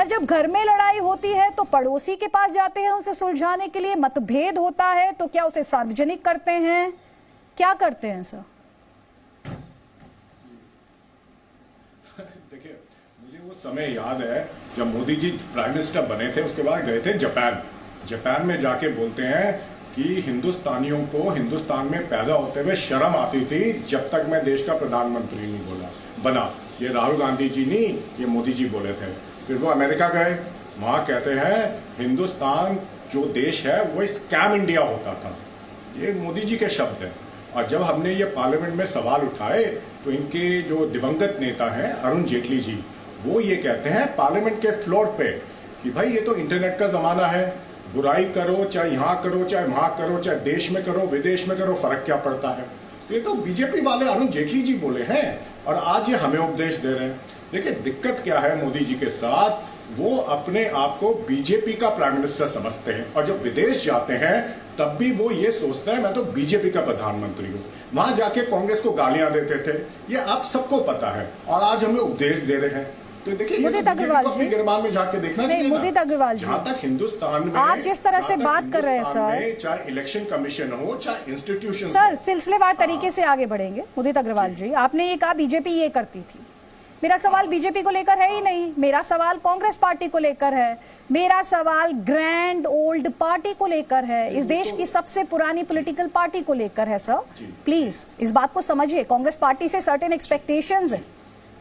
Sir जब घर में लड़ाई होती है तो पड़ोसी के पास जाते हैं उसे सुलझाने के लिए, मतभेद होता है तो क्या उसे सार्वजनिक करते हैं, क्या करते हैं सर? देखिए, मुझे वो समय याद है जब मोदी जी प्राइम मिनिस्टर बने थे, उसके बाद गए थे जापान में जाके बोलते हैं कि हिंदुस्तानियों को हिंदुस्तान में पैदा होते हुए शर्म आती थी जब तक मैं देश का प्रधानमंत्री नहीं बना। ये राहुल गांधी जी नहीं, ये मोदी जी बोले थे। फिर वो अमेरिका गए, वहां कहते हैं हिंदुस्तान जो देश है वो स्कैम इंडिया होता था। ये मोदी जी के शब्द हैं। और जब हमने ये पार्लियामेंट में सवाल उठाए तो इनके जो दिवंगत नेता हैं अरुण जेटली जी, वो ये कहते हैं पार्लियामेंट के फ्लोर पे कि भाई ये तो इंटरनेट का जमाना है, बुराई करो चाहे यहाँ करो चाहे वहां करो, चाहे देश में करो विदेश में करो, फर्क क्या पड़ता है। ये तो बीजेपी वाले अरुण जेटली जी बोले हैं और आज ये हमें उपदेश दे रहे हैं। देखिए दिक्कत क्या है मोदी जी के साथ, वो अपने आप को बीजेपी का प्राइम मिनिस्टर समझते हैं और जब विदेश जाते हैं तब भी वो ये सोचते हैं मैं तो बीजेपी का प्रधानमंत्री हूं। वहां जाके कांग्रेस को गालियां देते थे, ये आप सबको पता है और आज हमें उपदेश दे रहे हैं। तो देखिए ये अपनी गिरबान में जाके देखना चाहिए। मुदित अग्रवाल जी, जहां तक हिंदुस्तान में आप जिस तरह से बात कर रहे हैं सर, चाहे इलेक्शन कमीशन हो चाहे इंस्टीट्यूशन, सर सिलसिलेवार तरीके से आगे बढ़ेंगे। मुदित अग्रवाल जी, आपने ये कहा बीजेपी ये करती थी, मेरा सवाल बीजेपी को लेकर है ही नहीं, मेरा सवाल कांग्रेस पार्टी को लेकर है, मेरा सवाल ग्रैंड ओल्ड पार्टी को लेकर है, इस देश की सबसे पुरानी पॉलिटिकल पार्टी को लेकर है। सर प्लीज इस बात को समझिए, कांग्रेस पार्टी से सर्टेन एक्सपेक्टेशंस है,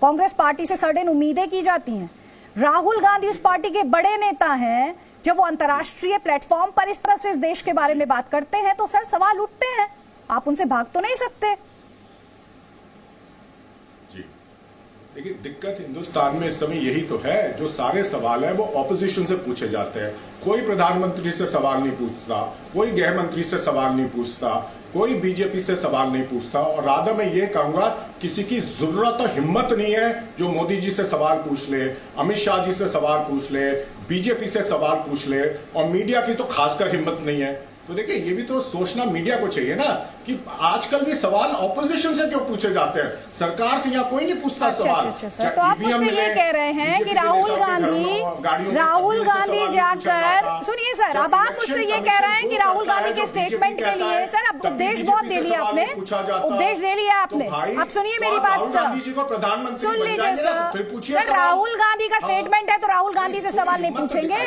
कांग्रेस पार्टी से सर्टेन उम्मीदें की जाती हैं। राहुल गांधी उस पार्टी के बड़े नेता हैं, जब वो अंतर्राष्ट्रीय प्लेटफॉर्म पर इस तरह से इस देश के बारे में बात करते हैं तो सर सवाल उठते हैं, आप उनसे भाग तो नहीं सकते। देखिए दिक्कत हिंदुस्तान में इस समय यही तो है, जो सारे सवाल है वो ऑपोजिशन से पूछे जाते हैं। कोई प्रधानमंत्री से सवाल नहीं पूछता, कोई गृह मंत्री से सवाल नहीं पूछता, कोई बीजेपी से सवाल नहीं पूछता। और राधा मैं ये कहूंगा किसी की जरूरत और हिम्मत नहीं है जो मोदी जी से सवाल पूछ ले, अमित शाह जी से सवाल पूछ ले, बीजेपी से सवाल पूछ ले, और मीडिया की तो खासकर हिम्मत नहीं है। तो देखिए ये भी तो सोचना मीडिया को चाहिए ना कि आजकल भी सवाल ऑपोजिशन से क्यों पूछे जाते हैं, सरकार से यहाँ कोई नहीं पूछता सवाल। तो आप मुझसे ये कह रहे हैं कि राहुल गांधी जाकर, सुनिए सर, अब आप मुझसे ये कह रहे हैं कि राहुल गांधी के स्टेटमेंट के लिए, सर अब उपदेश बहुत दे लिया आपने, उपदेश दे लिया आपने। आप सुनिए मेरी बात सर, सुन लीजिए सर, राहुल गांधी का स्टेटमेंट है तो राहुल गांधी से सवाल नहीं पूछेंगे?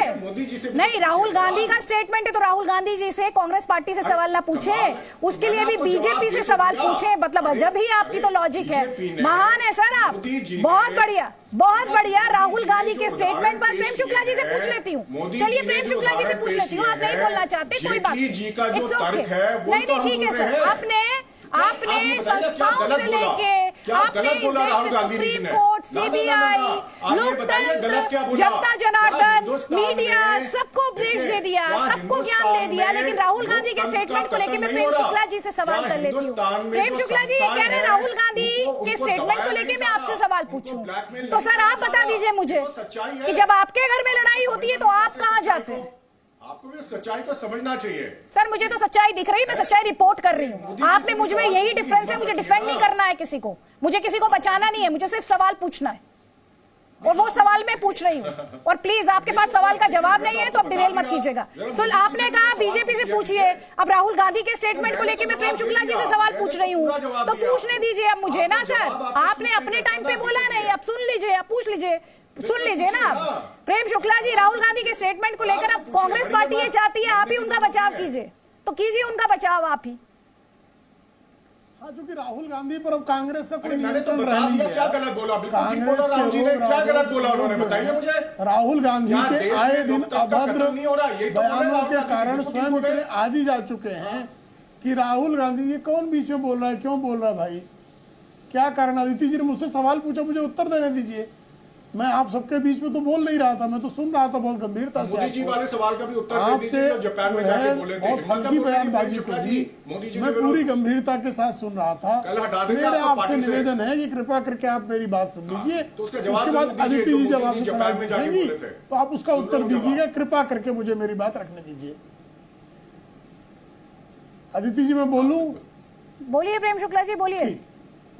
नहीं, राहुल गांधी का स्टेटमेंट है तो राहुल गांधी जी से कांग्रेस पार्टी से सवाल ना पूछे, उसके लिए भी बीजेपी से सवाल पूछे। मतलब अजब ही आपकी तो लॉजिक है। महान है सर आप, बहुत बढ़िया बहुत बढ़िया। राहुल गांधी के स्टेटमेंट पर प्रेम शुक्ला जी से पूछ लेती हूँ, चलिए प्रेम शुक्ला जी से पूछ लेती हूँ, आप नहीं बोलना चाहते कोई बात नहीं, ठीक है सर। आपने संस्थाओं से लेके आपने इस देश में सुप्रीम कोर्ट, सीबीआई, लोकतंत्र, जनता जनार्दन, मीडिया, सबको उपदेश दे दिया, सबको ज्ञान दे दिया, लेकिन राहुल गांधी के स्टेटमेंट को लेकर मैं प्रेम शुक्ला जी से सवाल कर लेती हूँ। प्रेम शुक्ला जी ये कह रहे हैं राहुल गांधी के स्टेटमेंट को लेकर मैं आपसे सवाल पूछूं, तो सर आप बता दीजिए मुझे कि जब आपके घर में लड़ाई होती है तो आप कहाँ जाते हैं? आपको भी सच्चाई को समझना चाहिए। सर मुझे तो सच्चाई दिख रही है, मैं सच्चाई रिपोर्ट कर रही हूँ। आप में मुझ में यही डिफरेंस है, मुझे डिफेंड नहीं करना है किसी को, मुझे किसी को बचाना नहीं है, मुझे सिर्फ सवाल पूछना है और वो सवाल मैं पूछ रही हूँ। और प्लीज आपके पास सवाल का जवाब नहीं है तो आप डिवेल मत कीजिएगा। सो आपने कहा बीजेपी से पूछिए, अब राहुल गांधी के स्टेटमेंट को लेकर मैं प्रेम शुक्ला जी से सवाल पूछ रही हूँ, तो पूछने दीजिए अब मुझे ना सर। आपने अपने टाइम पे बोला नहीं, अब सुन लीजिए, अब पूछ लीजिए, सुन लीजिए ना आप। प्रेम शुक्ला जी, राहुल गांधी के स्टेटमेंट को लेकर अब कांग्रेस पार्टी ये चाहती है आप ही उनका बचाव कीजिए, तो कीजिए उनका बचाव आप ही। हाँ, क्योंकि राहुल गांधी पर अब कांग्रेस का कोई मैंने तो बता दिया क्या गलत बोला, बिल्कुल ठीक बोला राहुल जी ने, क्या गलत बोला उन्होंने बताइए मुझे। राहुल गांधी के आए दिन अभद्र बयानों के कारण स्वयं इतने आज ही जा चुके हैं कि राहुल गांधी ये कौन बीच में बोल रहा है, क्यों बोल रहा है भाई, क्या कारण? अदिति जी ने मुझसे सवाल पूछा, मुझे उत्तर देने दीजिए। मैं आप सबके बीच में तो बोल नहीं रहा था, मैं तो सुन रहा था बहुत गंभीरता से। मोदी जी वाले सवाल का भी उत्तर दे दीजिए, जो जापान में जाके बोले थे। बहुत हल्की बयानबाजी की, मैं पूरी गंभीरता के साथ सुन रहा था। मेरा आपसे निवेदन है कि कृपा करके आप मेरी बात सुन लीजिए, उसके बाद अदिति जी जब आपसे सवाल पूछेंगी तो आप उसका उत्तर दीजिएगा। कृपा करके मुझे मेरी बात रखने दीजिए। अदिति जी मैं बोलूं? बोलिए प्रेम शुक्ला जी, बोलिए।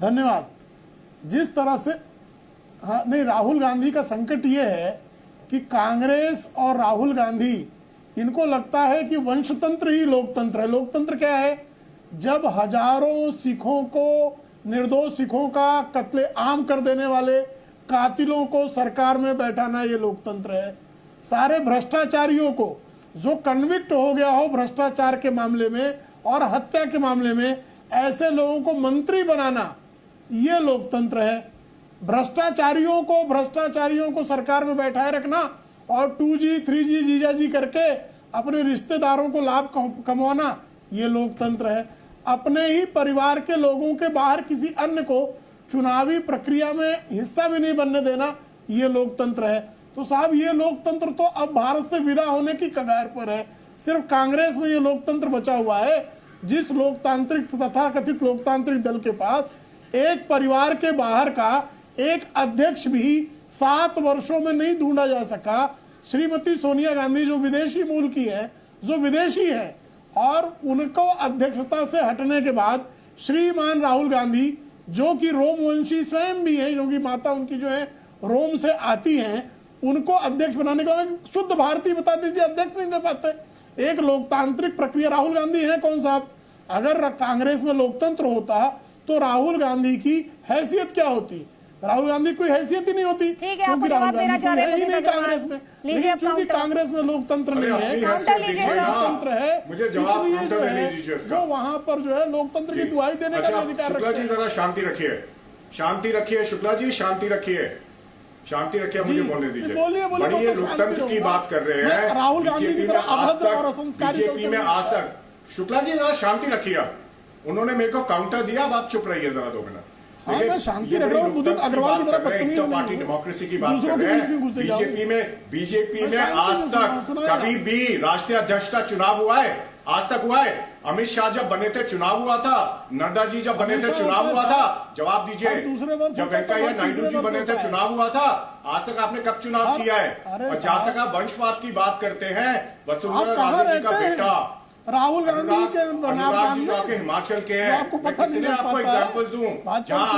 धन्यवाद। जिस तरह से हाँ नहीं, राहुल गांधी का संकट ये है कि कांग्रेस और राहुल गांधी, इनको लगता है कि वंशतंत्र ही लोकतंत्र है। लोकतंत्र क्या है? जब हजारों सिखों को, निर्दोष सिखों का कत्ले आम कर देने वाले कातिलों को सरकार में बैठाना, ये लोकतंत्र है। सारे भ्रष्टाचारियों को, जो कन्विक्ट हो गया हो भ्रष्टाचार के मामले में और हत्या के मामले में, ऐसे लोगों को मंत्री बनाना, ये लोकतंत्र है। भ्रष्टाचारियों को सरकार में बैठाए रखना और 2G 3G जीजाजी करके अपने रिश्तेदारों को लाभ कमवाना, ये लोकतंत्र है। अपने ही परिवार के लोगों के बाहर किसी अन्य को चुनावी प्रक्रिया में हिस्सा भी नहीं बनने देना, ये लोकतंत्र है। तो साहब, ये लोकतंत्र तो अब भारत से विदा होने की कगार पर है। सिर्फ कांग्रेस में ये लोकतंत्र बचा हुआ है, जिस लोकतांत्रिक तथा कथित लोकतांत्रिक दल के पास एक परिवार के बाहर का एक अध्यक्ष भी 7 वर्षों में नहीं ढूंढा जा सका। श्रीमती सोनिया गांधी जो विदेशी मूल की है, जो विदेशी है, और उनको अध्यक्षता से हटने के बाद श्रीमान राहुल गांधी, जो कि रोमवंशी स्वयं भी है, क्योंकि माता उनकी जो है रोम से आती हैं, उनको अध्यक्ष बनाने के बाद शुद्ध भारतीय बता दीजिए अध्यक्ष नहीं दे पाते। एक लोकतांत्रिक प्रक्रिया, राहुल गांधी है कौन साहब? अगर कांग्रेस में लोकतंत्र होता तो राहुल गांधी की हैसियत क्या होती? राहुल गांधी कोई हैसियत ही नहीं होती, ठीक है, आपको जवाब देना चाह रहे हैं कांग्रेस में। लेकिन क्योंकि कांग्रेस में लोकतंत्र नहीं है, लोकतंत्र है, मुझे जवाब जो वहां पर जो है लोकतंत्र की दुहाई देने का अधिकार शुक्ला जी जरा शांति रखिए, शांति रखिए शुक्ला जी, शांति रखिए, शांति रखिए, मुझे बोलने दीजिए। बड़ी ये लोकतंत्र की बात कर रहे हैं राहुल गांधी की तरह अभद्र और असंस्कारी बीजेपी में आज तक। शुक्ला जी जरा शांति रखिए, उन्होंने मेरे को काउंटर दिया, अब आप चुप रहिए जरा 2 मिनट। हाँ, शांति रख रहा हूँ, उदित अग्रवाल की तरह बदतमीजी नहीं, पार्टी डेमोक्रेसी की बात कर रहे हैं। बीजेपी में आज तक कभी भी राष्ट्रीय अध्यक्ष का चुनाव हुआ है? आज तक हुआ है? अमित शाह जब बने थे चुनाव हुआ था, नड्डा जी जब बने थे चुनाव हुआ था, जवाब दीजिए। जब वेंकैया नायडू जी बने थे चुनाव हुआ था? आज तक आपने कब चुनाव किया है? और जहां तक आप वंशवाद की बात करते हैं, वसुंधरा राजे जी का बेटा राहुल गांधी के अनुराग जी आपके हिमाचल के हैं, आपको पता नहीं, आपको एग्जाम्पल दूं, जहाँ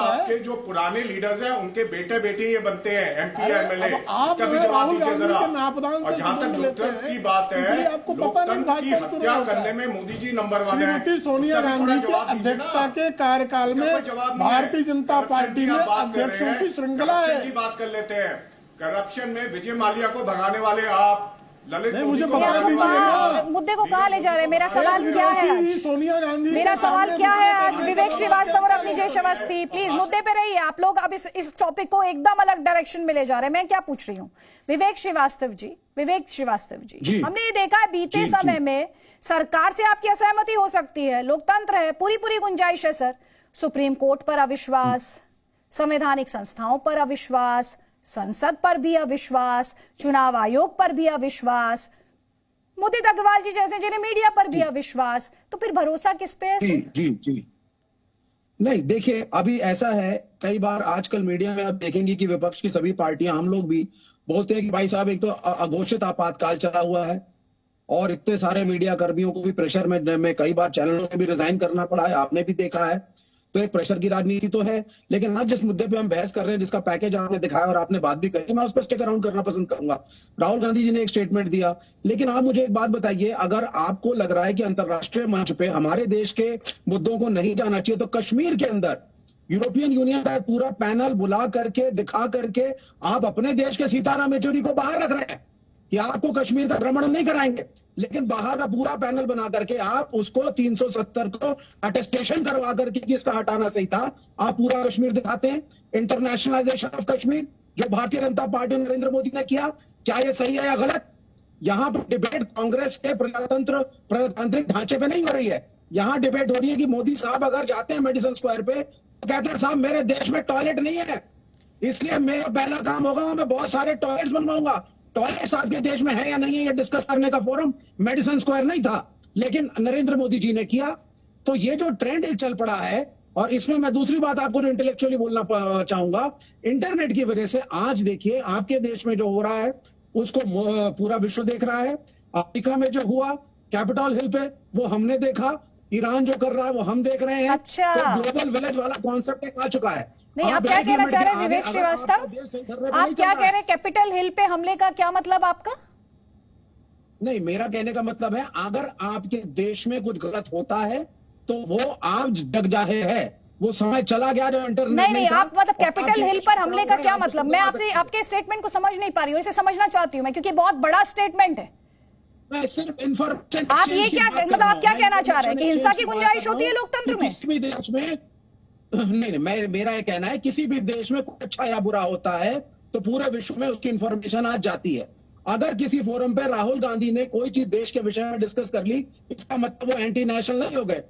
आपके जो पुराने लीडर्स हैं उनके बेटे बेटे ये बनते हैं MP एमएलए, इसका भी जवाब दीजिए जरा। और जहाँ तक लोकतंत्र की बात है, लोकतंत्र की हत्या करने में मोदी जी नंबर 1 है। श्रीमती सोनिया गांधी की अध्यक्षता के कार्यकाल में भारतीय जनता पार्टी में अध्यक्षों की श्रृंखला है। की बात कर लेते हैं, करप्शन में विजय माल्या को भगाने वाले आप, ललित मुझे मुद्दे को कहाँ ले जा रहे हैं? मेरा सवाल क्या है आज? सोनिया गांधी, मेरा सवाल क्या है आज? विवेक श्रीवास्तव और अपनी जय अवस्थी, प्लीज मुद्दे पे रहिए। आप लोग अब इस टॉपिक को एकदम अलग डायरेक्शन में ले जा रहे हैं। मैं क्या पूछ रही हूँ, विवेक श्रीवास्तव जी, हमने ये देखा है बीते समय में सरकार से आपकी असहमति हो सकती है, लोकतंत्र है, पूरी गुंजाइश है सर। सुप्रीम कोर्ट पर अविश्वास, संवैधानिक संस्थाओं पर अविश्वास, संसद पर भी अविश्वास, चुनाव आयोग पर भी अविश्वास, उदित अग्रवाल जी जैसे जिन्हें मीडिया पर भी अविश्वास, तो फिर भरोसा किस पे है? जी नहीं, देखिए अभी ऐसा है, कई बार आजकल मीडिया में आप देखेंगे कि विपक्ष की सभी पार्टियां, हम लोग भी बोलते हैं कि भाई साहब एक तो अघोषित आपातकाल चला हुआ है और इतने सारे मीडिया कर्मियों को भी प्रेशर में कई बार चैनलों से भी रिजाइन करना पड़ा है, आपने भी देखा है। तो एक प्रेशर की राजनीति तो है, लेकिन आज जिस मुद्दे पे हम बहस कर रहे हैं, जिसका पैकेज आपने दिखाया और आपने बात भी करी, मैं उस पर स्टिक अराउंड करना पसंद करूंगा। राहुल गांधी जी ने एक स्टेटमेंट दिया, लेकिन आप मुझे एक बात बताइए, अगर आपको लग रहा है कि अंतरराष्ट्रीय मंच पे हमारे देश के मुद्दों को नहीं जाना चाहिए, तो कश्मीर के अंदर यूरोपियन यूनियन का पूरा पैनल बुला करके, दिखा करके आप अपने देश के सीताराम येचुरी को बाहर रख रहे हैं कि आपको कश्मीर का भ्रमण नहीं कराएंगे, लेकिन बाहर का पूरा पैनल बना करके आप उसको 370 को अटेस्टेशन करवा करके कि इसका हटाना सही था, आप पूरा कश्मीर दिखाते हैं। इंटरनेशनलाइजेशन ऑफ कश्मीर जो भारतीय जनता पार्टी नरेंद्र मोदी ने किया, क्या ये सही है या गलत? यहाँ पर डिबेट कांग्रेस के प्रजातांत्रिक ढांचे पे नहीं हो रही है, यहाँ डिबेट हो रही है कि मोदी साहब अगर जाते हैं मेडिसन स्क्वायर पे तो कहते हैं साहब मेरे देश में टॉयलेट नहीं है, इसलिए मेरा पहला काम होगा मैं बहुत सारे टॉयलेट्स बनवाऊंगा। टॉयलेट्स आपके देश में है या नहीं है ये डिस्कस करने का फोरम मेडिसन स्क्वायर नहीं था, लेकिन नरेंद्र मोदी जी ने किया। तो ये जो ट्रेंड चल पड़ा है, और इसमें मैं दूसरी बात आपको जो इंटेलेक्चुअली बोलना चाहूंगा, इंटरनेट की वजह से आज देखिए आपके देश में जो हो रहा है उसको पूरा विश्व देख रहा है। अफ्रीका में जो हुआ कैपिटल हिल पे वो हमने देखा, ईरान जो कर रहा है वो हम देख रहे हैं। अच्छा। तो ग्लोबल विलेज वाला कॉन्सेप्ट आ चुका है। नहीं, आप क्या कहना चाह रहे हैं विवेक श्रीवास्तव? आप क्या कह रहे हैं कैपिटल हिल पे हमले का क्या मतलब आपका? नहीं, मेरा कहने का मतलब है अगर आपके देश में कुछ गलत होता है तो वो आप जग जाहिर है, वो समय चला गया जो इंटरनेट नहीं, आप मतलब कैपिटल हिल पर हमले का क्या मतलब? मैं आपसे आपके स्टेटमेंट को समझ नहीं पा रही हूँ, इसे समझना चाहती हूँ मैं, क्योंकि बहुत बड़ा स्टेटमेंट है। मैं सिर्फ इन्फॉर्मेशन, आप ये क्या मतलब आप क्या कहना चाह रहे हैं कि हिंसा की गुंजाइश होती है लोकतंत्र में? किसी भी देश में नहीं, मेरा ये कहना है किसी भी देश में कुछ अच्छा या बुरा होता है तो पूरे विश्व में उसकी इंफॉर्मेशन आज जाती है। अगर किसी फोरम पे राहुल गांधी ने कोई चीज देश के विषय में डिस्कस कर ली, इसका मतलब वो एंटी नेशनल नहीं हो गए।